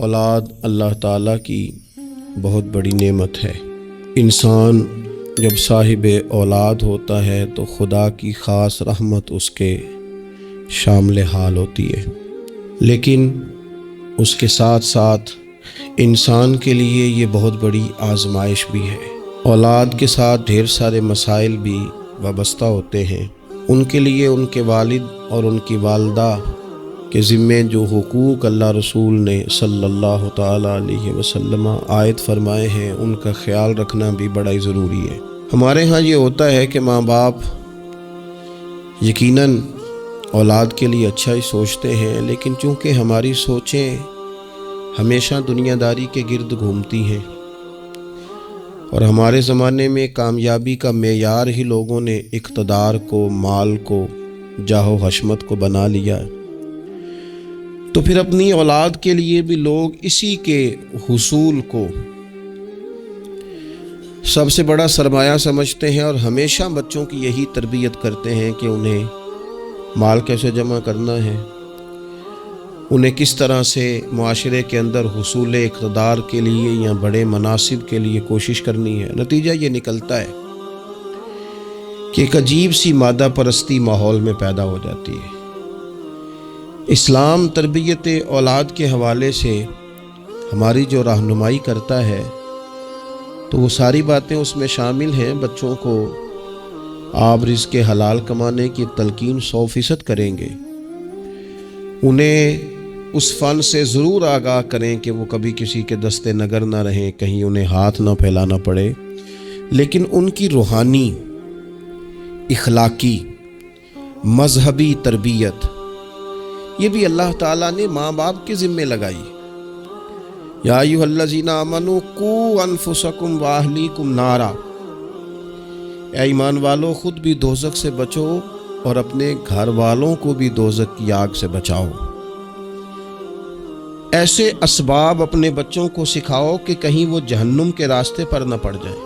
اولاد اللہ تعالیٰ کی بہت بڑی نعمت ہے۔ انسان جب صاحب اولاد ہوتا ہے تو خدا کی خاص رحمت اس کے شامل حال ہوتی ہے، لیکن اس کے ساتھ ساتھ انسان کے لیے یہ بہت بڑی آزمائش بھی ہے۔ اولاد کے ساتھ ڈھیر سارے مسائل بھی وابستہ ہوتے ہیں۔ ان کے لیے ان کے والد اور ان کی والدہ کے ذمے جو حقوق اللہ رسول نے صلی اللہ تعالیٰ علیہ وسلم عائد فرمائے ہیں، ان کا خیال رکھنا بھی بڑا ہی ضروری ہے۔ ہمارے ہاں یہ ہوتا ہے کہ ماں باپ یقیناً اولاد کے لیے اچھا ہی سوچتے ہیں، لیکن چونکہ ہماری سوچیں ہمیشہ دنیا داری کے گرد گھومتی ہیں اور ہمارے زمانے میں کامیابی کا معیار ہی لوگوں نے اقتدار کو، مال کو، جاہ و حشمت کو بنا لیا، تو پھر اپنی اولاد کے لیے بھی لوگ اسی کے حصول کو سب سے بڑا سرمایہ سمجھتے ہیں اور ہمیشہ بچوں کی یہی تربیت کرتے ہیں کہ انہیں مال کیسے جمع کرنا ہے، انہیں کس طرح سے معاشرے کے اندر حصول اقتدار کے لیے یا بڑے مناصب کے لیے کوشش کرنی ہے۔ نتیجہ یہ نکلتا ہے کہ ایک عجیب سی مادہ پرستی ماحول میں پیدا ہو جاتی ہے۔ اسلام تربیت اولاد کے حوالے سے ہماری جو رہنمائی کرتا ہے تو وہ ساری باتیں اس میں شامل ہیں۔ بچوں کو آپ رزق حلال کمانے کی تلقین 100% کریں گے، انہیں اس فن سے ضرور آگاہ کریں کہ وہ کبھی کسی کے دستے نگر نہ رہیں، کہیں انہیں ہاتھ نہ پھیلانا پڑے، لیکن ان کی روحانی، اخلاقی، مذہبی تربیت یہ بھی اللہ تعالیٰ نے ماں باپ کے ذمے لگائی۔ یا ایھا الذین آمنوا قوا انفسکم واہلیکم نارا، اے ایمان والو خود بھی دوزخ سے بچو اور اپنے گھر والوں کو بھی دوزخ کی آگ سے بچاؤ۔ ایسے اسباب اپنے بچوں کو سکھاؤ کہ کہیں وہ جہنم کے راستے پر نہ پڑ جائیں۔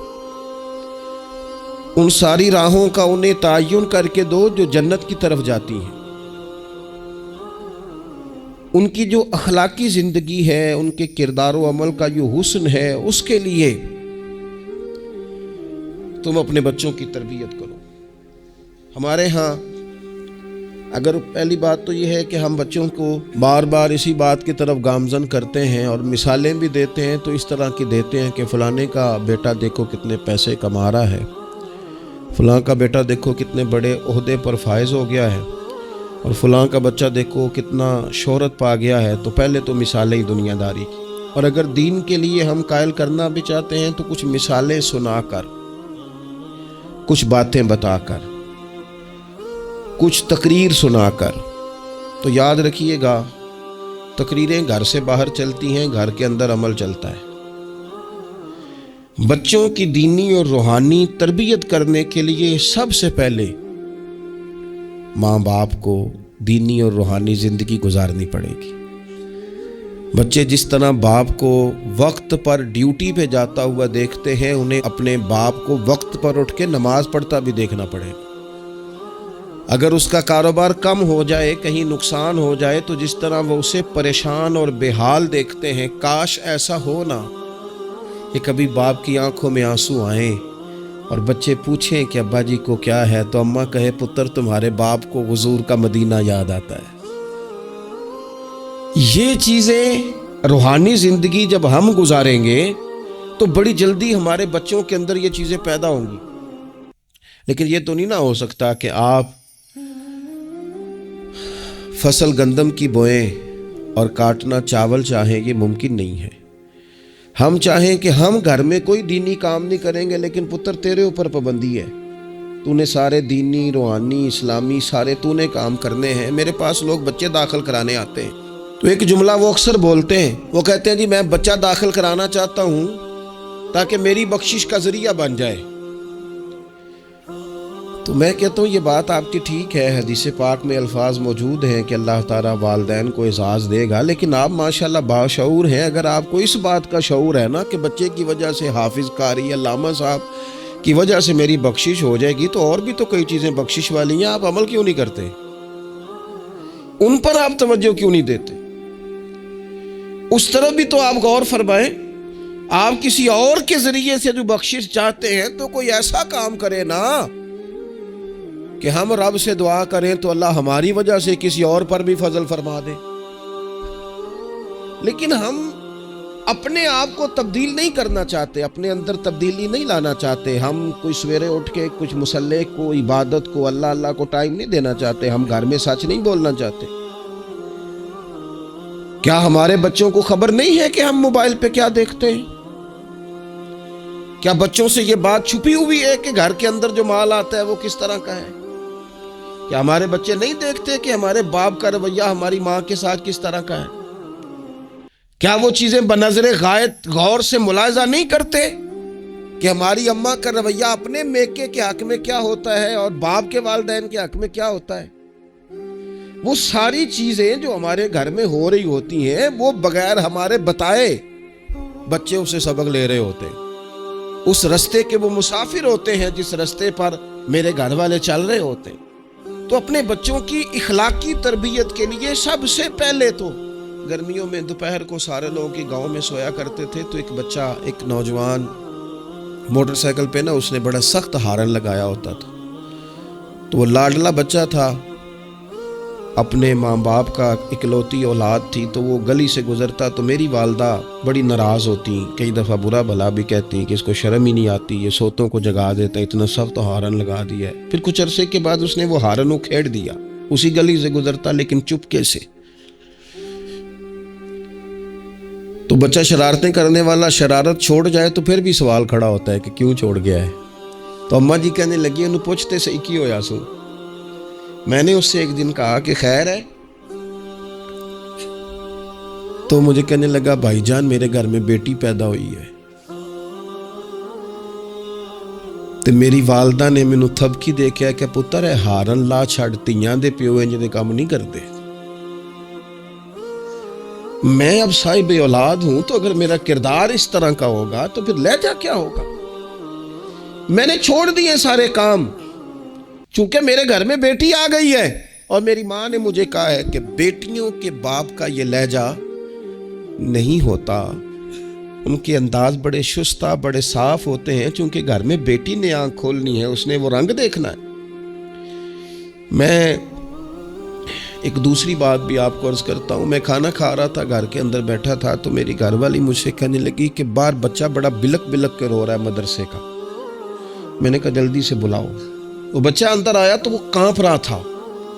ان ساری راہوں کا انہیں تعین کر کے دو جو جنت کی طرف جاتی ہیں۔ ان کی جو اخلاقی زندگی ہے، ان کے کردار و عمل کا جو حسن ہے، اس کے لیے تم اپنے بچوں کی تربیت کرو۔ ہمارے ہاں اگر پہلی بات تو یہ ہے کہ ہم بچوں کو بار بار اسی بات کی طرف گامزن کرتے ہیں اور مثالیں بھی دیتے ہیں، تو اس طرح کی دیتے ہیں کہ فلانے کا بیٹا دیکھو کتنے پیسے کما رہا ہے، فلاں کا بیٹا دیکھو کتنے بڑے عہدے پر فائز ہو گیا ہے، اور فلاں کا بچہ دیکھو کتنا شہرت پا گیا ہے۔ تو پہلے تو مثالیں ہی دنیا داری کی، اور اگر دین کے لیے ہم قائل کرنا بھی چاہتے ہیں تو کچھ مثالیں سنا کر، کچھ باتیں بتا کر، کچھ تقریر سنا کر۔ تو یاد رکھیے گا، تقریریں گھر سے باہر چلتی ہیں، گھر کے اندر عمل چلتا ہے۔ بچوں کی دینی اور روحانی تربیت کرنے کے لیے سب سے پہلے ماں باپ کو دینی اور روحانی زندگی گزارنی پڑے گی۔ بچے جس طرح باپ کو وقت پر ڈیوٹی پہ جاتا ہوا دیکھتے ہیں، انہیں اپنے باپ کو وقت پر اٹھ کے نماز پڑھتا بھی دیکھنا پڑے گا۔ اگر اس کا کاروبار کم ہو جائے، کہیں نقصان ہو جائے، تو جس طرح وہ اسے پریشان اور بے حال دیکھتے ہیں، کاش ایسا ہو نا کہ کبھی باپ کی آنکھوں میں آنسو آئیں اور بچے پوچھیں کہ ابا جی کو کیا ہے، تو اماں کہے پتر تمہارے باپ کو حضور کا مدینہ یاد آتا ہے۔ یہ چیزیں روحانی زندگی جب ہم گزاریں گے تو بڑی جلدی ہمارے بچوں کے اندر یہ چیزیں پیدا ہوں گی۔ لیکن یہ تو نہیں نہ ہو سکتا کہ آپ فصل گندم کی بوئیں اور کاٹنا چاول چاہیں، یہ ممکن نہیں ہے۔ ہم چاہیں کہ ہم گھر میں کوئی دینی کام نہیں کریں گے، لیکن پتر تیرے اوپر پابندی ہے، تو نے سارے دینی، روحانی، اسلامی سارے تو نے کام کرنے ہیں۔ میرے پاس لوگ بچے داخل کرانے آتے ہیں تو ایک جملہ وہ اکثر بولتے ہیں، وہ کہتے ہیں جی میں بچہ داخل کرانا چاہتا ہوں تاکہ میری بخشش کا ذریعہ بن جائے۔ تو میں کہتا ہوں یہ بات آپ کی ٹھیک ہے، حدیث پاک میں الفاظ موجود ہیں کہ اللہ تعالیٰ والدین کو اعزاز دے گا، لیکن آپ ماشاءاللہ باشعور ہیں۔ اگر آپ کو اس بات کا شعور ہے نا کہ بچے کی وجہ سے حافظ قاری علامہ صاحب کی وجہ سے میری بخشش ہو جائے گی، تو اور بھی تو کئی چیزیں بخشش والی ہیں، آپ عمل کیوں نہیں کرتے؟ ان پر آپ توجہ کیوں نہیں دیتے؟ اس طرف بھی تو آپ غور فرمائیں. آپ کسی اور کے ذریعے سے جو بخشش چاہتے ہیں تو کوئی ایسا کام کرے نا کہ ہم رب سے دعا کریں تو اللہ ہماری وجہ سے کسی اور پر بھی فضل فرما دے. لیکن ہم اپنے آپ کو تبدیل نہیں کرنا چاہتے، اپنے اندر تبدیلی نہیں لانا چاہتے. ہم کوئی سویرے اٹھ کے کچھ مصلی کو، عبادت کو، اللہ کو ٹائم نہیں دینا چاہتے. ہم گھر میں سچ نہیں بولنا چاہتے. کیا ہمارے بچوں کو خبر نہیں ہے کہ ہم موبائل پہ کیا دیکھتے ہیں؟ کیا بچوں سے یہ بات چھپی ہوئی ہے کہ گھر کے اندر جو مال آتا ہے وہ کس طرح کا ہے؟ کیا ہمارے بچے نہیں دیکھتے کہ ہمارے باپ کا رویہ ہماری ماں کے ساتھ کس طرح کا ہے؟ کیا وہ چیزیں بنظر غائب غور سے ملاحظہ نہیں کرتے کہ ہماری اماں کا رویہ اپنے میکے کے حق میں کیا ہوتا ہے اور باپ کے والدین کے حق میں کیا ہوتا ہے؟ وہ ساری چیزیں جو ہمارے گھر میں ہو رہی ہوتی ہیں وہ بغیر ہمارے بتائے بچے اسے سبق لے رہے ہوتے ہیں. اس رستے کے وہ مسافر ہوتے ہیں جس رستے پر میرے گھر والے چل رہے ہوتے ہیں. تو اپنے بچوں کی اخلاقی تربیت کے لیے سب سے پہلے تو گرمیوں میں دوپہر کو سارے لوگ گاؤں میں سویا کرتے تھے تو ایک بچہ، ایک نوجوان موٹر سائیکل پہ نا اس نے بڑا سخت ہارن لگایا ہوتا تھا. تو وہ لاڈلا بچہ تھا، اپنے ماں باپ کا اکلوتی اولاد تھی. تو وہ گلی سے گزرتا تو میری والدہ بڑی ناراض ہوتی، کئی دفعہ برا بھلا بھی کہتی کہ اس کو شرم ہی نہیں آتی، یہ سوتوں کو جگا دیتا، اتنا سخت ہارن لگا دیا ہے. پھر کچھ عرصے کے بعد اس نے وہ ہارن اکھیڑ دیا. اسی گلی سے گزرتا لیکن چپکے سے. تو بچہ شرارتیں کرنے والا شرارت چھوڑ جائے تو پھر بھی سوال کھڑا ہوتا ہے کہ کیوں چھوڑ گیا ہے. تو اماں جی کہنے لگی انہوں پوچھتے صحیح کی ہویا سو. میں نے اس سے ایک دن کہا کہ خیر ہے، تو مجھے کہنے لگا بھائی جان میرے گھر میں بیٹی پیدا ہوئی ہے. تو میری والدہ نے مینوں تھبکی دے کے کہ پتر ہے ہارن لا چھڑ، تیاں دے پیو انج دے کام نہیں کرتے. میں اب صاحب اولاد ہوں تو اگر میرا کردار اس طرح کا ہوگا تو پھر لہجہ کیا ہوگا؟ میں نے چھوڑ دیے سارے کام چونکہ میرے گھر میں بیٹی آ گئی ہے اور میری ماں نے مجھے کہا ہے کہ بیٹیوں کے باپ کا یہ لہجہ نہیں ہوتا. ان کے انداز بڑے شستہ، بڑے صاف ہوتے ہیں چونکہ گھر میں بیٹی نے آنکھ کھولنی ہے، اس نے وہ رنگ دیکھنا ہے. میں ایک دوسری بات بھی آپ کو عرض کرتا ہوں. میں کھانا کھا رہا تھا، گھر کے اندر بیٹھا تھا تو میری گھر والی مجھ سے کہنے لگی کہ باہر بچہ بڑا بلک بلک کے رو رہا ہے مدرسے کا. میں نے کہا جلدی سے بلاؤ. وہ بچہ اندر آیا تو وہ کانپ رہا تھا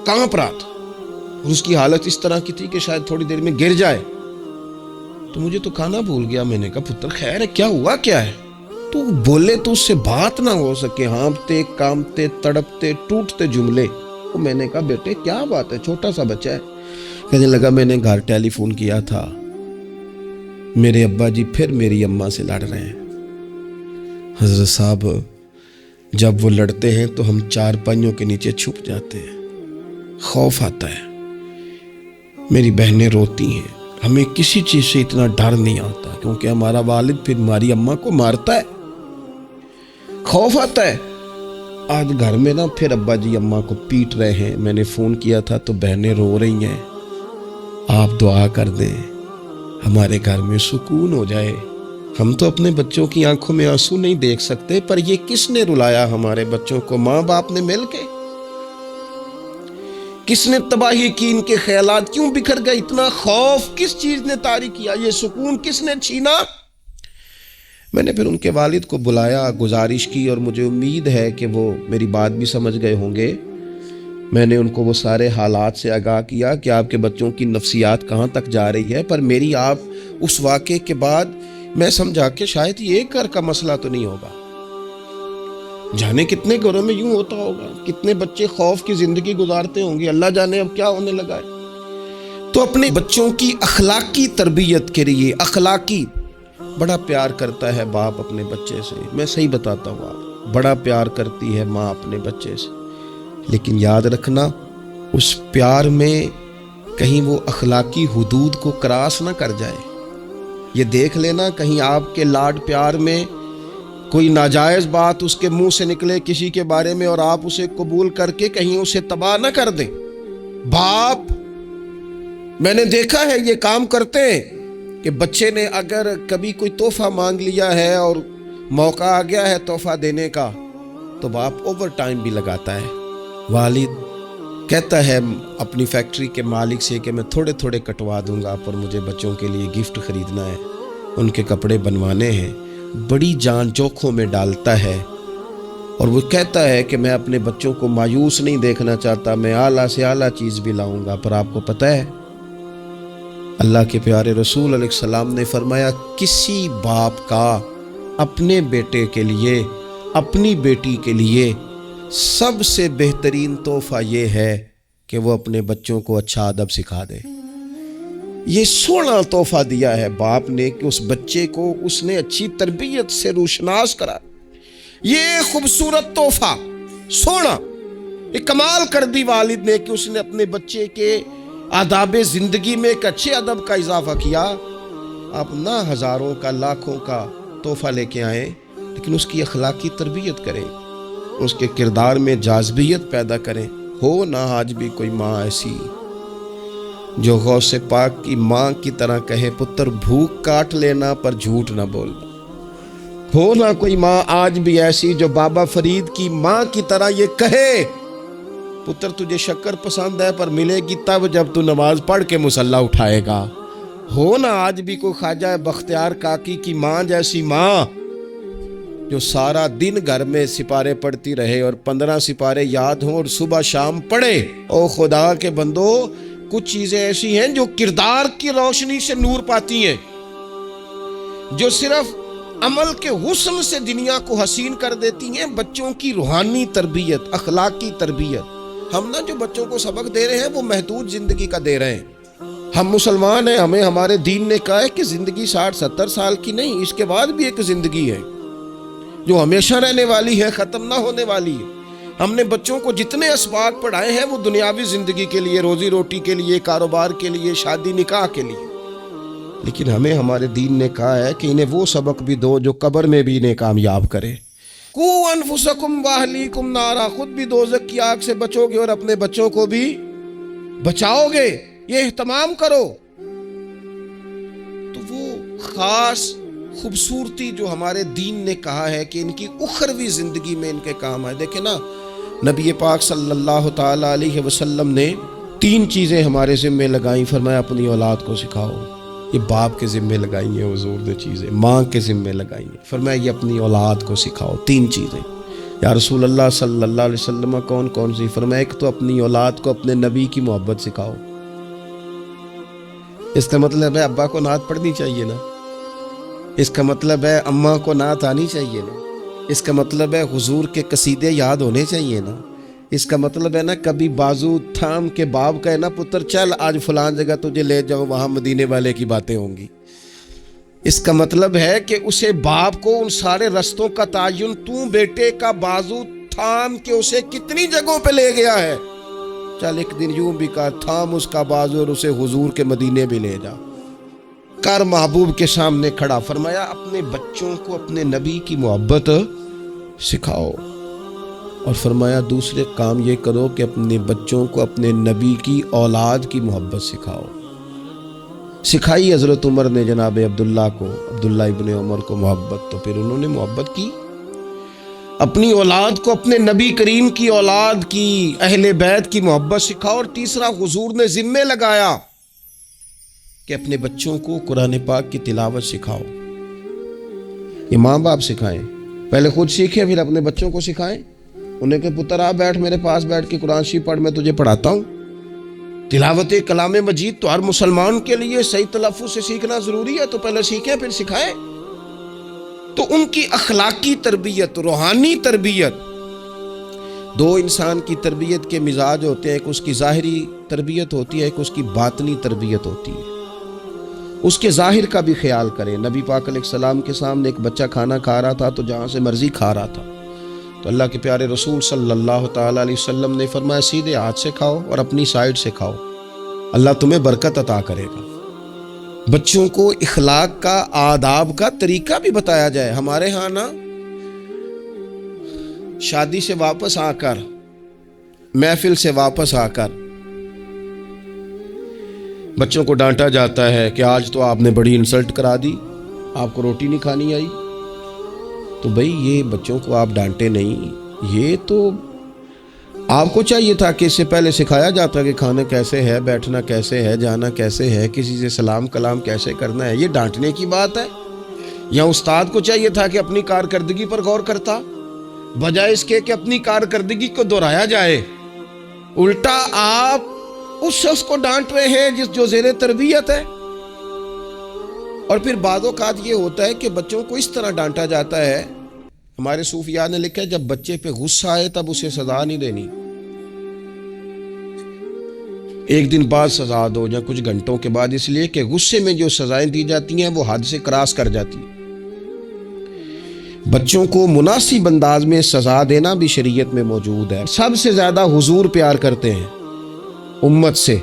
اور اس کی حالت اس طرح کی تھی کہ شاید تھوڑی دیر میں گر جائے. تو مجھے تو کھانا بھول گیا. میں نے کہا پتر خیر ہے، کیا ہوا کیا ہے؟ تو بولے تو اس سے بات نہ ہو سکے، ہانپتے کانپتے تڑپتے ٹوٹتے جملے. تو میں نے کہا بیٹے کیا بات ہے، چھوٹا سا بچہ ہے. کہنے لگا میں نے گھر ٹیلی فون کیا تھا، میرے ابا جی پھر میری اماں سے لڑ رہے ہیں. حضرت صاحب جب وہ لڑتے ہیں تو ہم چار پائیوں کے نیچے چھپ جاتے ہیں، خوف آتا ہے. میری بہنیں روتی ہیں، ہمیں کسی چیز سے اتنا ڈر نہیں آتا کیونکہ ہمارا والد پھر ہماری اماں کو مارتا ہے. خوف آتا ہے. آج گھر میں نا پھر ابا جی اماں کو پیٹ رہے ہیں. میں نے فون کیا تھا تو بہنیں رو رہی ہیں. آپ دعا کر دیں ہمارے گھر میں سکون ہو جائے. ہم تو اپنے بچوں کی آنکھوں میں آنسو نہیں دیکھ سکتے، پر یہ کس نے رلایا ہمارے بچوں کو؟ ماں باپ نے مل کے. کس نے تباہی کی؟ ان کے خیالات کیوں بکھر گئے؟ اتنا خوف کس چیز نے طاری کیا؟ یہ سکون کس نے چھینا؟ میں نے پھر ان کے والد کو بلایا، گزارش کی، اور مجھے امید ہے کہ وہ میری بات بھی سمجھ گئے ہوں گے. میں نے ان کو وہ سارے حالات سے آگاہ کیا کہ آپ کے بچوں کی نفسیات کہاں تک جا رہی ہے. پر میری آپ اس واقعے کے بعد میں سمجھا کہ شاید یہ ایک گھر کا مسئلہ تو نہیں ہوگا، جانے کتنے گھروں میں یوں ہوتا ہوگا، کتنے بچے خوف کی زندگی گزارتے ہوں گے، اللہ جانے اب کیا ہونے لگا ہے. تو اپنے بچوں کی اخلاقی تربیت کے لیے اخلاقی بڑا پیار کرتا ہے باپ اپنے بچے سے. میں صحیح بتاتا ہوں، آپ بڑا پیار کرتی ہے ماں اپنے بچے سے. لیکن یاد رکھنا اس پیار میں کہیں وہ اخلاقی حدود کو کراس نہ کر جائے. یہ دیکھ لینا کہیں آپ کے لاڈ پیار میں کوئی ناجائز بات اس کے منہ سے نکلے کسی کے بارے میں اور آپ اسے قبول کر کے کہیں اسے تباہ نہ کر دیں. باپ میں نے دیکھا ہے یہ کام کرتے ہیں کہ بچے نے اگر کبھی کوئی تحفہ مانگ لیا ہے اور موقع آ گیا ہے تحفہ دینے کا تو باپ اوور ٹائم بھی لگاتا ہے. والد کہتا ہے اپنی فیکٹری کے مالک سے کہ میں تھوڑے تھوڑے کٹوا دوں گا پر مجھے بچوں کے لیے گفٹ خریدنا ہے, ان کے کپڑے بنوانے ہیں. بڑی جان جوکھوں میں ڈالتا ہے اور وہ کہتا ہے کہ میں اپنے بچوں کو مایوس نہیں دیکھنا چاہتا, میں اعلیٰ سے اعلیٰ چیز بھی لاؤں گا. پر آپ کو پتہ ہے اللہ کے پیارے رسول علیہ السلام نے فرمایا کسی باپ کا اپنے بیٹے کے لیے, اپنی بیٹی کے لیے سب سے بہترین تحفہ یہ ہے کہ وہ اپنے بچوں کو اچھا ادب سکھا دے. یہ سونا تحفہ دیا ہے باپ نے کہ اس بچے کو اس نے اچھی تربیت سے روشناس کرا. یہ خوبصورت تحفہ سونا ایک کمال کر دی والد نے کہ اس نے اپنے بچے کے آداب زندگی میں ایک اچھے ادب کا اضافہ کیا. آپ نہ ہزاروں کا لاکھوں کا تحفہ لے کے آئیں لیکن اس کی اخلاقی تربیت کریں, اس کے کردار میں جاذبیت پیدا کریں. ہو نہ آج بھی کوئی ماں ایسی جو غوث پاک کی ماں کی طرح کہے پتر بھوک کاٹ لینا پر جھوٹ نہ بولنا. ہو نہ کوئی ماں آج بھی ایسی جو بابا فرید کی ماں کی طرح یہ کہے پتر تجھے شکر پسند ہے پر ملے گی تب جب تو نماز پڑھ کے مصلی اٹھائے گا. ہو نہ آج بھی کوئی خواجہ بختیار کاکی کی ماں جیسی ماں جو سارا دن گھر میں سپارے پڑھتی رہے اور 15 سپارے یاد ہوں اور صبح شام پڑھے. او خدا کے بندو, کچھ چیزیں ایسی ہیں جو کردار کی روشنی سے نور پاتی ہیں, جو صرف عمل کے حسن سے دنیا کو حسین کر دیتی ہیں. بچوں کی روحانی تربیت, اخلاقی تربیت. ہم جو بچوں کو سبق دے رہے ہیں وہ محدود زندگی کا دے رہے ہیں. ہم مسلمان ہیں, ہمیں ہمارے دین نے کہا ہے کہ زندگی 60-70 سال کی نہیں, اس کے بعد بھی ایک زندگی ہے جو ہمیشہ رہنے والی ہے, ختم نہ ہونے والی ہے. ہم نے بچوں کو جتنے اسباق پڑھائے ہیں وہ دنیاوی زندگی کے لیے, روزی روٹی کے لیے, کاروبار کے لیے, شادی نکاح کے لیے. لیکن ہمیں ہمارے دین نے کہا ہے کہ انہیں وہ سبق بھی دو جو قبر میں بھی انہیں کامیاب کرے. قُوْ أَنفُسَكُمْ وَأَهْلِيكُمْ نَارًا, خود بھی دوزخ کی آگ سے بچو گے اور اپنے بچوں کو بھی بچاؤ گے. یہ اہتمام کرو. تو وہ خاص خوبصورتی جو ہمارے دین نے کہا ہے کہ ان کی اخروی زندگی میں ان کے کام آئے. دیکھیں نا, نبی پاک صلی اللہ تعالی علیہ وسلم نے 3 چیزیں ہمارے ذمے لگائیں. فرمایا اپنی اولاد کو سکھاؤ. یہ باپ کے ذمے لگائی ہیں حضور نے چیزیں, ماں کے ذمے لگائی ہیں. فرمایا یہ اپنی اولاد کو سکھاؤ. 3 چیزیں. یا رسول اللہ صلی اللہ علیہ وسلم کون کون سی؟ فرمایا ایک تو اپنی اولاد کو اپنے نبی کی محبت سکھاؤ. اس کا مطلب ہے ابا کو نعت پڑھنی چاہیے نا, اس کا مطلب ہے اماں کو نعت آنی چاہیے نا, اس کا مطلب ہے حضور کے قصیدے یاد ہونے چاہیے نا, اس کا مطلب ہے نا کبھی بازو تھام کے باپ کہے نا پتر چل آج فلان جگہ تجھے لے جاؤ, وہاں مدینے والے کی باتیں ہوں گی. اس کا مطلب ہے کہ اسے باپ کو ان سارے رستوں کا تعین تو بیٹے کا بازو تھام کے اسے کتنی جگہوں پہ لے گیا ہے. چل ایک دن یوں بھی کہا تھام اس کا بازو اور اسے حضور کے مدینے بھی لے جا کر محبوب کے سامنے کھڑا. فرمایا اپنے بچوں کو اپنے نبی کی محبت سکھاؤ. اور فرمایا دوسرے کام یہ کرو کہ اپنے بچوں کو اپنے نبی کی اولاد کی محبت سکھاؤ. سکھائی حضرت عمر نے جناب عبداللہ ابن عمر کو محبت, تو پھر انہوں نے محبت کی. اپنی اولاد کو اپنے نبی کریم کی اولاد کی, اہل بیت کی محبت سکھاؤ. اور تیسرا حضور نے ذمہ لگایا کہ اپنے بچوں کو قرآن پاک کی تلاوت سکھاؤ. یہ ماں باپ سکھائیں, پہلے خود سیکھیں پھر اپنے بچوں کو سکھائیں. انہیں کہ پتر آ بیٹھ میرے پاس بیٹھ کے قرآن شریف پڑھ, میں تجھے پڑھاتا ہوں. تلاوت کلام مجید تو ہر مسلمان کے لیے صحیح تلفظ سے سیکھنا ضروری ہے, تو پہلے سیکھیں پھر سکھائیں. تو ان کی اخلاقی تربیت, روحانی تربیت, 2 انسان کی تربیت کے مزاج ہوتے ہیں. ایک اس کی ظاہری تربیت ہوتی ہے, ایک اس کی باطنی تربیت ہوتی ہے. اس کے ظاہر کا بھی خیال کریں. نبی پاک علیہ السلام کے سامنے ایک بچہ کھانا کھا رہا تھا تو جہاں سے مرضی کھا رہا تھا, تو اللہ کے پیارے رسول صلی اللہ تعالی علیہ وسلم نے فرمایا سیدھے ہاتھ سے کھاؤ اور اپنی سائیڈ سے کھاؤ, اللہ تمہیں برکت عطا کرے گا. بچوں کو اخلاق کا, آداب کا طریقہ بھی بتایا جائے. ہمارے ہاں نا شادی سے واپس آ کر, محفل سے واپس آ کر بچوں کو ڈانٹا جاتا ہے کہ آج تو آپ نے بڑی انسلٹ کرا دی، آپ کو روٹی نہیں کھانی آئی۔ تو بھئی یہ بچوں کو آپ ڈانٹے نہیں، یہ تو آپ کو چاہیے تھا کہ اس سے پہلے سکھایا جاتا کہ کھانا کیسے ہے، بیٹھنا کیسے ہے، جانا کیسے ہے، کسی سے سلام کلام کیسے کرنا ہے۔ یہ ڈانٹنے کی بات ہے؟ یا استاد کو چاہیے تھا کہ اپنی کارکردگی پر غور کرتا، بجائے اس کے کہ اپنی کارکردگی کو دہرایا جائے۔ الٹا آپ اس شخص کو ڈانٹ رہے ہیں جو زیر تربیت ہے۔ اور پھر بعض اوقات یہ ہوتا ہے کہ بچوں کو اس طرح ڈانٹا جاتا ہے، ہمارے صوفیاء نے لکھا ہے جب بچے پہ غصہ آئے تب اسے سزا نہیں دینی، ایک دن بعد سزا دو یا کچھ گھنٹوں کے بعد، اس لیے کہ غصے میں جو سزائیں دی جاتی ہیں وہ حد سے کراس کر جاتی ہیں۔ بچوں کو مناسب انداز میں سزا دینا بھی شریعت میں موجود ہے۔ سب سے زیادہ حضور پیار کرتے ہیں امت سے،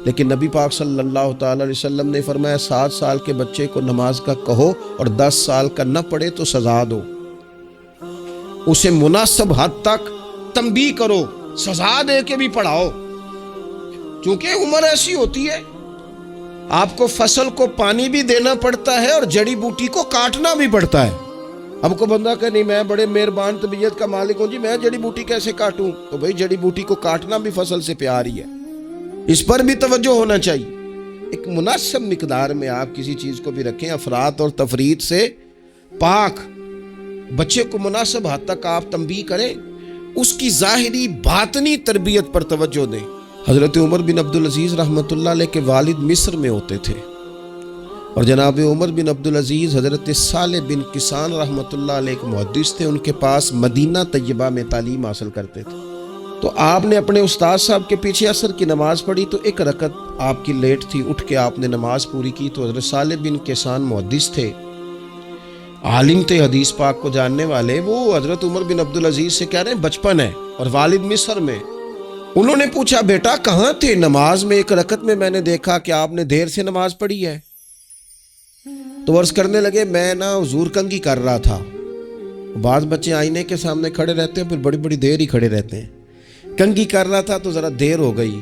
لیکن نبی پاک صلی اللہ تعالی علیہ وسلم نے فرمایا 7 سال کے بچے کو نماز کا کہو اور 10 سال کا نہ پڑھے تو سزا دو، اسے مناسب حد تک تنبیہ کرو، سزا دے کے بھی پڑھاؤ، چونکہ عمر ایسی ہوتی ہے آپ کو فصل کو پانی بھی دینا پڑتا ہے اور جڑی بوٹی کو کاٹنا بھی پڑتا ہے۔ اب کو بندہ کہ نہیں میں بڑے مہربان طبیعت کا مالک ہوں جی، میں جڑی بوٹی کیسے کاٹوں؟ تو بھئی جڑی بوٹی کو کاٹنا بھی فصل سے پیار ہی ہے، اس پر بھی توجہ ہونا چاہیے۔ ایک مناسب مقدار میں آپ کسی چیز کو بھی رکھیں، افراط اور تفریط سے پاک، بچے کو مناسب حد تک آپ تنبیہ کریں، اس کی ظاہری باطنی تربیت پر توجہ دیں۔ حضرت عمر بن عبدالعزیز رحمۃ اللہ علیہ کے والد مصر میں ہوتے تھے، اور جناب عمر بن عبدالعزیز حضرت صالح بن کسان رحمۃ اللہ علیہ ایک محدث تھے، ان کے پاس مدینہ طیبہ میں تعلیم حاصل کرتے تھے۔ تو آپ نے اپنے استاد صاحب کے پیچھے عصر کی نماز پڑھی، تو ایک رکعت آپ کی لیٹ تھی، اٹھ کے آپ نے نماز پوری کی۔ تو حضرت صالح بن کسان محدث تھے، عالم تھے، حدیث پاک کو جاننے والے، وہ حضرت عمر بن عبدالعزیز سے کہہ رہے ہیں بچپن ہے اور والد مصر میں۔ انہوں نے پوچھا بیٹا کہاں تھے نماز میں؟ ایک رکعت میں نے دیکھا کہ آپ نے دیر سے نماز پڑھی ہے۔ تو عرض کرنے لگے میں حضور کنگھی کر رہا تھا۔ بعض بچے آئینے کے سامنے کھڑے رہتے ہیں، پھر بڑی بڑی دیر ہی کھڑے رہتے ہیں۔ کنگھی کر رہا تھا تو ذرا دیر ہو گئی۔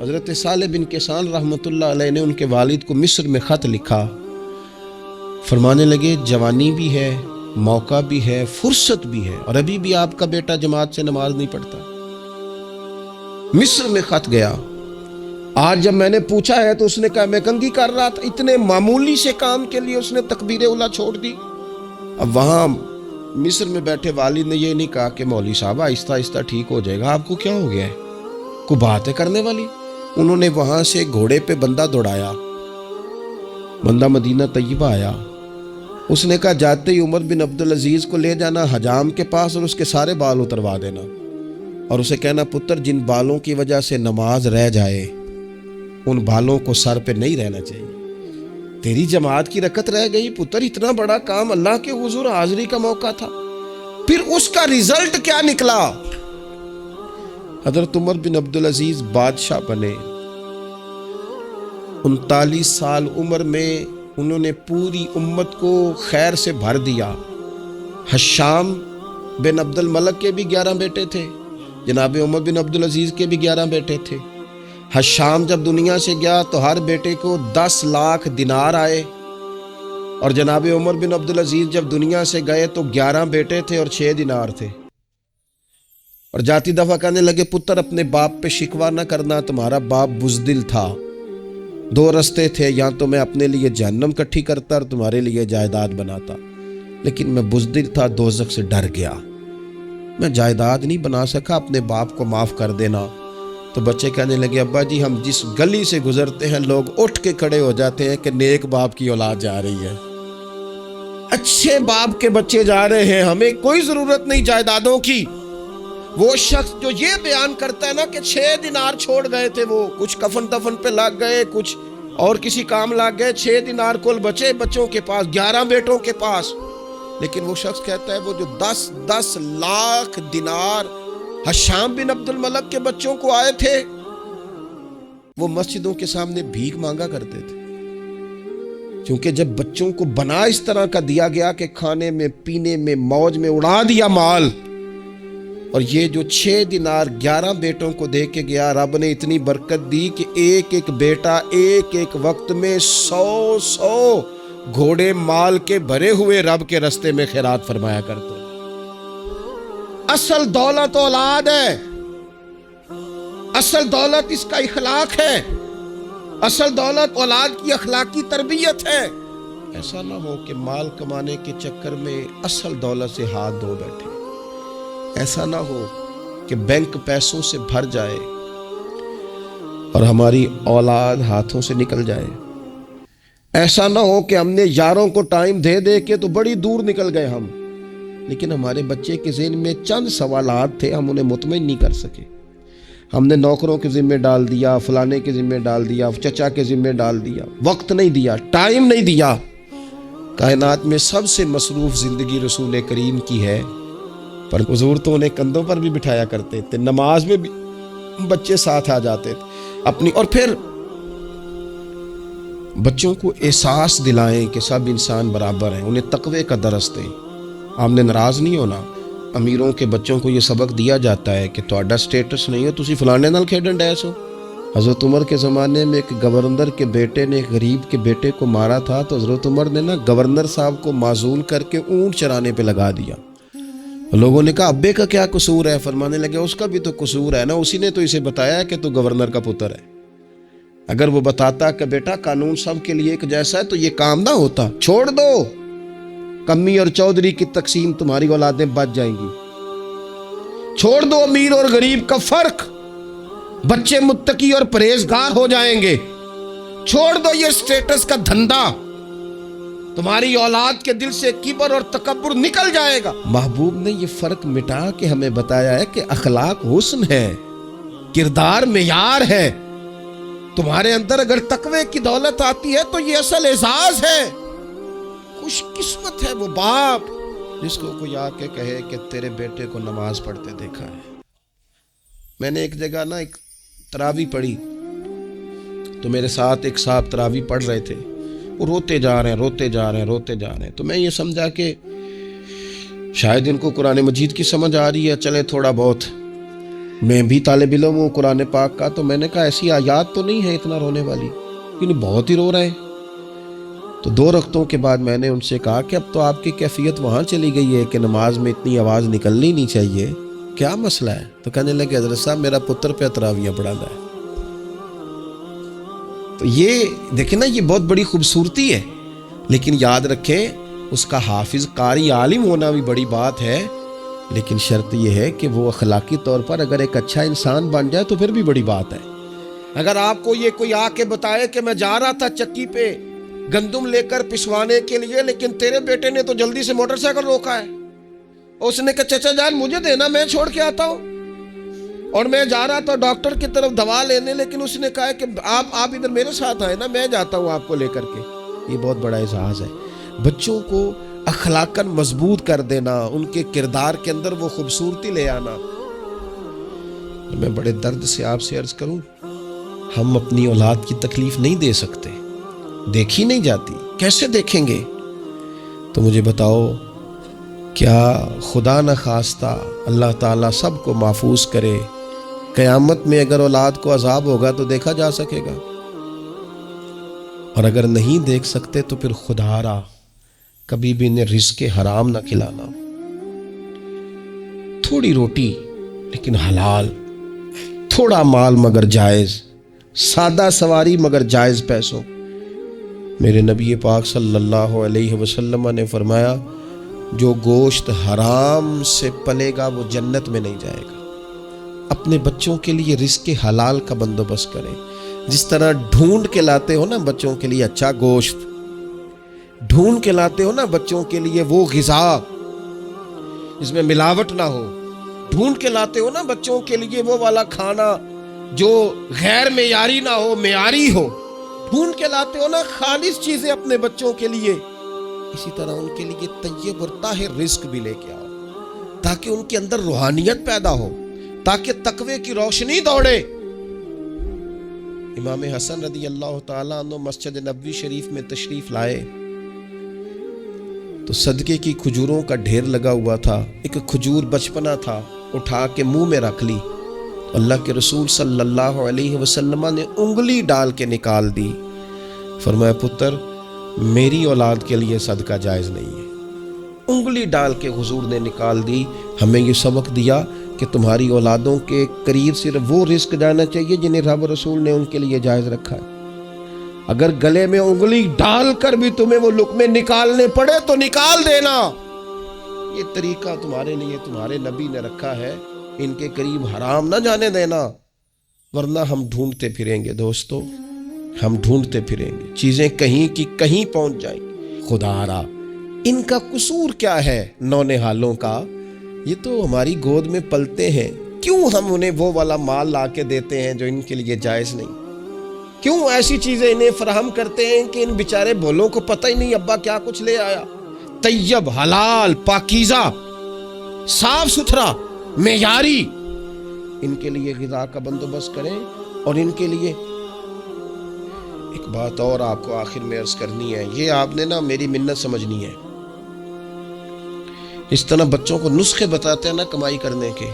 حضرت صالح بن کسان رحمۃ اللہ علیہ نے ان کے والد کو مصر میں خط لکھا، فرمانے لگے جوانی بھی ہے، موقع بھی ہے، فرصت بھی ہے، اور ابھی بھی آپ کا بیٹا جماعت سے نماز نہیں پڑھتا۔ مصر میں خط گیا، آج جب میں نے پوچھا ہے تو اس نے کہا میں کنگھی کر رہا تھا۔ اتنے معمولی سے کام کے لیے اس نے تکبیر اولیٰ چھوڑ دی۔ اب وہاں مصر میں بیٹھے والد نے یہ نہیں کہا کہ مولوی صاحب آہستہ آہستہ ٹھیک ہو جائے گا، آپ کو کیا ہو گیا ہے، کوئی بات ہے کرنے والی؟ انہوں نے وہاں سے گھوڑے پہ بندہ دوڑایا، بندہ مدینہ طیبہ آیا۔ اس نے کہا جاتے ہی عمر بن عبدالعزیز کو لے جانا حجام کے پاس اور اس کے سارے بال اتروا دینا، اور اسے کہنا پتر جن بالوں کی وجہ سے نماز رہ جائے ان بالوں کو سر پہ نہیں رہنا چاہیے، تیری جماعت کی رکعت رہ گئی پتر، اتنا بڑا کام، اللہ کے حضور حاضری کا موقع تھا۔ پھر اس کا ریزلٹ کیا نکلا؟ حضرت عمر بن عبدالعزیز بادشاہ بنے، 39 سال عمر میں انہوں نے پوری امت کو خیر سے بھر دیا۔ حشام بن عبد الملک کے بھی 11 بیٹے تھے، جناب عمر بن عبدالعزیز کے بھی 11 بیٹے تھے۔ حشام جب دنیا سے گیا تو ہر بیٹے کو 10 لاکھ دینار آئے، اور جناب عمر بن عبدالعزیز جب دنیا سے گئے تو 11 بیٹے تھے اور 6 دینار تھے۔ اور جاتی دفعہ کہنے لگے پتر اپنے باپ پہ شکوہ نہ کرنا، تمہارا باپ بزدل تھا، 2 رستے تھے، یا تو میں اپنے لیے جہنم کٹھی کرتا اور تمہارے لیے جائیداد بناتا، لیکن میں بزدل تھا، دوزخ سے ڈر گیا، میں جائیداد نہیں بنا سکا، اپنے باپ کو معاف کر دینا۔ تو بچے کہنے لگے ابا جی ہم جس گلی سے گزرتے ہیں لوگ اٹھ کے کھڑے ہو جاتے ہیں کہ نیک باپ کی اولاد جا رہی ہے، اچھے باپ کے بچے جا رہے ہیں، ہمیں کوئی ضرورت نہیں جائیدادوں کی۔ وہ شخص جو یہ بیان کرتا ہے نا کہ 6 دینار چھوڑ گئے تھے، وہ کچھ کفن دفن پہ لگ گئے، کچھ اور کسی کام لگ گئے، 6 دینار کل بچے بچوں کے پاس، 11 بیٹوں کے پاس، لیکن وہ شخص کہتا ہے وہ جو 10 لاکھ دینار حشام بن عبد الملک کے بچوں کو آئے تھے، وہ مسجدوں کے سامنے بھیک مانگا کرتے تھے، کیونکہ جب بچوں کو بنا اس طرح کا دیا گیا کہ کھانے میں پینے میں موج میں اڑا دیا مال، اور یہ جو 6 دینار 11 بیٹوں کو دے کے گیا، رب نے اتنی برکت دی کہ ایک ایک بیٹا ایک ایک وقت میں 100 گھوڑے مال کے بھرے ہوئے رب کے رستے میں خیرات فرمایا کرتے۔ اصل دولت اولاد ہے، اصل دولت اس کا اخلاق ہے، اصل دولت اولاد کی اخلاقی تربیت ہے۔ ایسا نہ ہو کہ مال کمانے کے چکر میں اصل دولت سے ہاتھ دھو بیٹھے، ایسا نہ ہو کہ بینک پیسوں سے بھر جائے اور ہماری اولاد ہاتھوں سے نکل جائے، ایسا نہ ہو کہ ہم نے یاروں کو ٹائم دے دے کے تو بڑی دور نکل گئے ہم، لیکن ہمارے بچے کے ذہن میں چند سوالات تھے، ہم انہیں مطمئن نہیں کر سکے، ہم نے نوکروں کے ذمہ ڈال دیا، فلانے کے ذمہ ڈال دیا، چچا کے ذمہ ڈال دیا، وقت نہیں دیا، ٹائم نہیں دیا۔ کائنات میں سب سے مصروف زندگی رسول کریم کی ہے، پر حضور تو انہیں کندھوں پر بھی بٹھایا کرتے تھے، نماز میں بھی بچے ساتھ آ جاتے تھے اپنی، اور پھر بچوں کو احساس دلائیں کہ سب انسان برابر ہیں، انہیں تقوی کا درس دیں۔ آپ نے ناراض نہیں ہونا، امیروں کے بچوں کو یہ سبق دیا جاتا ہے کہ تہاڈا سٹیٹس نہیں ہے تسی فلانے نال کھیڈن ڈیس ہو۔ حضرت عمر کے زمانے میں ایک گورنر کے بیٹے نے ایک غریب کے بیٹے کو مارا تھا، تو حضرت عمر نے گورنر صاحب کو معزول کر کے اونٹ چرانے پہ لگا دیا۔ لوگوں نے کہا ابے کا کیا قصور ہے؟ فرمانے لگے اس کا بھی تو قصور ہے نا، اسی نے تو اسے بتایا کہ تو گورنر کا پتر ہے، اگر وہ بتاتا کہ بیٹا قانون سب کے لیے ایک جیسا ہے تو یہ کام نہ ہوتا۔ چھوڑ دو، کمی اور چودھری کی تقسیم، تمہاری اولادیں بچ جائیں گی۔ چھوڑ دو امیر اور غریب کا فرق، بچے متقی اور پرہیزگار ہو جائیں گے۔ چھوڑ دو یہ سٹیٹس کا دھندا، تمہاری اولاد کے دل سے کبر اور تکبر نکل جائے گا۔ محبوب نے یہ فرق مٹا کے ہمیں بتایا ہے کہ اخلاق حسن ہے، کردار معیار ہے۔ تمہارے اندر اگر تقوی کی دولت آتی ہے تو یہ اصل اعزاز ہے۔ خوش قسمت ہے وہ باپ جس کو کوئی آ کے کہے کہ تیرے بیٹے کو نماز پڑھتے دیکھا ہے۔ میں نے ایک جگہ ایک تراویح پڑھی تو میرے ساتھ ایک صاحب تراویح پڑھ رہے تھے، وہ روتے جا رہے ہیں، تو میں یہ سمجھا کہ شاید ان کو قرآن مجید کی سمجھ آ رہی ہے، چلے تھوڑا بہت، میں بھی طالب علم ہوں قرآن پاک کا، تو میں نے کہا ایسی آیات تو نہیں ہے اتنا رونے والی، لیکن بہت ہی رو رہے ہیں۔ تو 2 رکعتوں کے بعد میں نے ان سے کہا کہ اب تو آپ کی کیفیت وہاں چلی گئی ہے کہ نماز میں اتنی آواز نکلنی نہیں چاہیے، کیا مسئلہ ہے؟ تو کہنے لگے حضرت صاحب میرا پتر پہ تراویحاں پڑھاتا ہے۔ تو یہ دیکھیں نا، یہ بہت بڑی خوبصورتی ہے، لیکن یاد رکھیں اس کا حافظ قاری عالم ہونا بھی بڑی بات ہے، لیکن شرط یہ ہے کہ وہ اخلاقی طور پر اگر ایک اچھا انسان بن جائے تو پھر بھی بڑی بات ہے۔ اگر آپ کو یہ کوئی آ کے بتائے کہ میں جا رہا تھا چکی پہ گندم لے کر پسوانے کے لیے، لیکن تیرے بیٹے نے تو جلدی سے موٹر سائیکل روکا ہے، اس نے کہا چچا جان مجھے دینا، میں چھوڑ کے آتا ہوں، اور میں جا رہا تھا ڈاکٹر کی طرف دوا لینے، لیکن اس نے کہا کہ آپ ادھر میرے ساتھ آئے نا، میں جاتا ہوں آپ کو لے کر کے۔ یہ بہت بڑا اعزاز ہے، بچوں کو اخلاقاً مضبوط کر دینا، ان کے کردار کے اندر وہ خوبصورتی لے آنا۔ میں بڑے درد سے آپ سے عرض کروں، ہم اپنی اولاد کی تکلیف نہیں دے سکتے، دیکھی نہیں جاتی، کیسے دیکھیں گے؟ تو مجھے بتاؤ، کیا خدا نہ خواستہ اللہ تعالیٰ سب کو محفوظ کرے، قیامت میں اگر اولاد کو عذاب ہوگا تو دیکھا جا سکے گا؟ اور اگر نہیں دیکھ سکتے تو پھر خدا را کبھی بھی انہیں رزق حرام نہ کھلانا، تھوڑی روٹی لیکن حلال، تھوڑا مال مگر جائز، سادہ سواری مگر جائز پیسوں۔ میرے نبی پاک صلی اللہ علیہ وسلم نے فرمایا جو گوشت حرام سے پلے گا وہ جنت میں نہیں جائے گا۔ اپنے بچوں کے لیے رزق حلال کا بندوبست کریں، جس طرح ڈھونڈ کے لاتے ہو نا بچوں کے لیے اچھا گوشت، ڈھونڈ کے لاتے ہو نا بچوں کے لیے وہ غذا جس میں ملاوٹ نہ ہو، ڈھونڈ کے لاتے ہو نا بچوں کے لیے وہ والا کھانا جو غیر معیاری نہ ہو، معیاری ہو، ڈھونڈ کے لاتے ہو نا خالص چیزیں اپنے بچوں کے لیے، اسی طرح ان کے لیے طیب اور طاہر رزق بھی لے کے آؤ، تاکہ ان کے اندر روحانیت پیدا ہو، تاکہ تقوی کی روشنی دوڑے۔ امام حسن رضی اللہ تعالیٰ عنہ مسجد نبوی شریف میں تشریف لائے تو صدقے کی کھجوروں کا ڈھیر لگا ہوا تھا، ایک کھجور بچپنا تھا، اٹھا کے منہ میں رکھ لی. اللہ کے رسول صلی اللہ علیہ وسلم نے انگلی ڈال کے نکال دی. فرمایا پتر میری اولاد کے لیے صدقہ جائز نہیں ہے. انگلی ڈال کے حضور نے نکال دی. ہمیں یہ سبق دیا کہ تمہاری اولادوں کے قریب صرف وہ رزق جانا چاہیے جنہیں رب رسول نے ان کے لیے جائز رکھا ہے. اگر گلے میں انگلی ڈال کر بھی تمہیں وہ لقمے نکالنے پڑے تو نکال دینا. یہ طریقہ تمہارے لیے تمہارے نبی نے رکھا ہے. ان کے قریب حرام نہ جانے دینا، ورنہ ہم ڈھونڈتے پھریں گے دوستو، ہم ڈھونڈتے پھریں گے، چیزیں کہیں کی کہیں پہنچ جائیں گی. خدا را ان کا قصور کیا ہے نونہالوں کا؟ یہ تو ہماری گود میں پلتے ہیں، کیوں ہم انہیں وہ والا مال لا کے دیتے ہیں جو ان کے لیے جائز نہیں؟ کیوں ایسی چیزیں انہیں فراہم کرتے ہیں کہ ان بیچارے بولوں کو پتہ ہی نہیں ابا کیا کچھ لے آیا؟ طیب، حلال، پاکیزہ، صاف ستھرا، معیاری ان کے لیے غذا کا بندوبست کریں. اور ان کے لیے ایک بات اور آپ کو آخر میں عرض کرنی ہے، یہ آپ نے نا میری منت سمجھنی ہے. اس طرح بچوں کو نسخے بتاتے ہیں نا کمائی کرنے کے،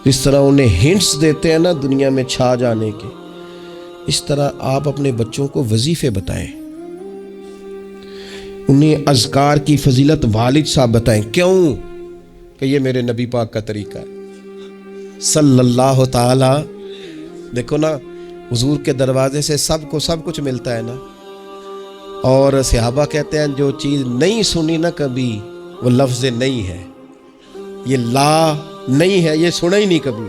اس طرح انہیں ہنٹس دیتے ہیں نا دنیا میں چھا جانے کے، اس طرح آپ اپنے بچوں کو وظیفے بتائیں، انہیں اذکار کی فضیلت والد صاحب بتائیں. کیوں؟ کہ یہ میرے نبی پاک کا طریقہ ہے صلی اللہ تعالی. دیکھو نا حضور کے دروازے سے سب کو سب کچھ ملتا ہے نا. اور صحابہ کہتے ہیں جو چیز نہیں سنی نا کبھی وہ لفظ نہیں ہے، یہ لا نہیں ہے، یہ سنا ہی نہیں کبھی.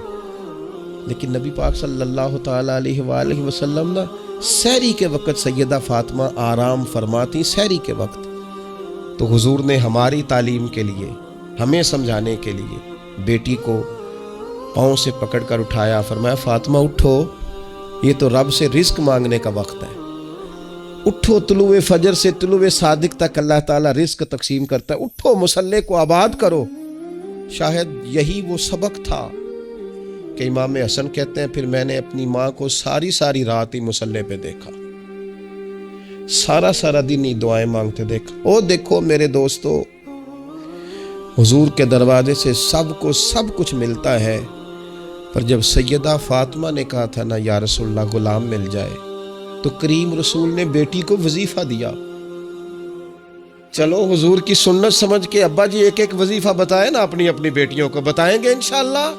لیکن نبی پاک صلی اللہ تعالی علیہ وآلہ وسلم نا سحری کے وقت سیدہ فاطمہ آرام فرماتی سحری کے وقت. تو حضور نے ہماری تعلیم کے لیے، ہمیں سمجھانے کے لیے بیٹی کو پاؤں سے پکڑ کر اٹھایا، فرمایا فاطمہ اٹھو، یہ تو رب سے رزق مانگنے کا وقت ہے. اٹھو، طلوع فجر سے طلوع صادق تک اللہ تعالیٰ رزق تقسیم کرتا ہے. اٹھو، مصلے کو آباد کرو. شاید یہی وہ سبق تھا کہ امام حسن کہتے ہیں پھر میں نے اپنی ماں کو ساری رات ہی مصلے پہ دیکھا، سارا دن ہی دعائیں مانگتے دیکھا. او دیکھو میرے دوستو، حضور کے دروازے سے سب کو سب کچھ ملتا ہے، پر جب سیدہ فاطمہ نے کہا تھا نا یا رسول اللہ غلام مل جائے، تو کریم رسول نے بیٹی کو وظیفہ دیا. چلو حضور کی سنت سمجھ کے ابا جی ایک وظیفہ بتائیں نا اپنی بیٹیوں کو. بتائیں گے انشاءاللہ.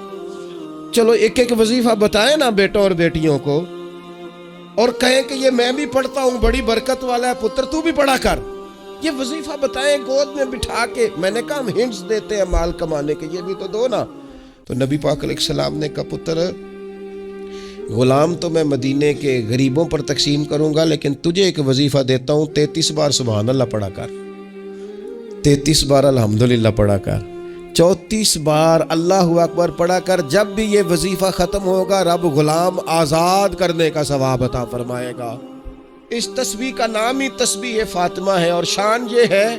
چلو ایک وظیفہ بتائیں نا بیٹوں اور بیٹیوں کو، اور کہیں کہ یہ میں بھی پڑھتا ہوں، بڑی برکت والا ہے پتر، تو بھی پڑھا کر. یہ وظیفہ بتائیں گود میں بٹھا کے. میں نے کہا ہم ہنٹس دیتے ہیں مال کمانے کے، یہ بھی تو دو نا. تو نبی پاک علیہ السلام نے کہا پتر غلام تو میں مدینے کے غریبوں پر تقسیم کروں گا، لیکن تجھے ایک وظیفہ دیتا ہوں، 33 بار سبحان اللہ پڑھا کر، 33 بار الحمدللہ پڑھا کر، 34 بار اللہ اکبر پڑھا کر. جب بھی یہ وظیفہ ختم ہوگا رب غلام آزاد کرنے کا ثواب عطا فرمائے گا. اس تسبیح کا نام ہی تسبیح فاطمہ ہے. اور شان یہ ہے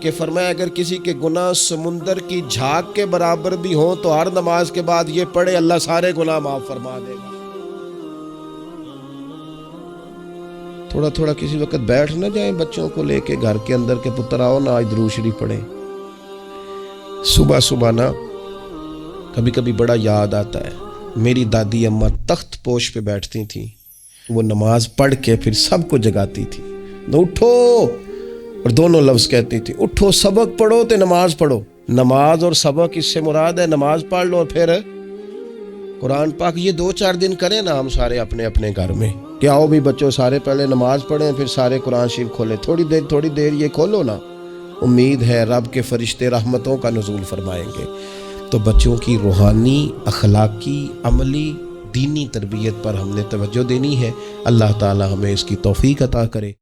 کہ فرمایا اگر کسی کے گناہ سمندر کی جھاگ کے برابر بھی ہوں تو ہر نماز کے بعد یہ پڑھے، اللہ سارے گناہ معاف فرما دے گا. تھوڑا کسی وقت بیٹھ نہ جائیں بچوں کو لے کے گھر کے اندر کہ پتر آؤ نا آج درود شریف پڑھیں. صبح نا کبھی بڑا یاد آتا ہے، میری دادی اماں تخت پوش پہ بیٹھتی تھیں، وہ نماز پڑھ کے پھر سب کو جگاتی تھی. اٹھو، اور دونوں لفظ کہتی تھی، اٹھو سبق پڑھو تے نماز پڑھو. نماز اور سبق اس سے مراد ہے نماز پڑھ لو اور پھر قرآن پاک. یہ 2-4 دن کریں نا ہم سارے اپنے گھر میں کہ آؤ بھی بچوں سارے پہلے نماز پڑھیں پھر سارے قرآن شریف کھولیں. تھوڑی دیر یہ کھولو نا، امید ہے رب کے فرشتے رحمتوں کا نزول فرمائیں گے. تو بچوں کی روحانی، اخلاقی، عملی، دینی تربیت پر ہم نے توجہ دینی ہے. اللہ تعالی ہمیں اس کی توفیق عطا کرے.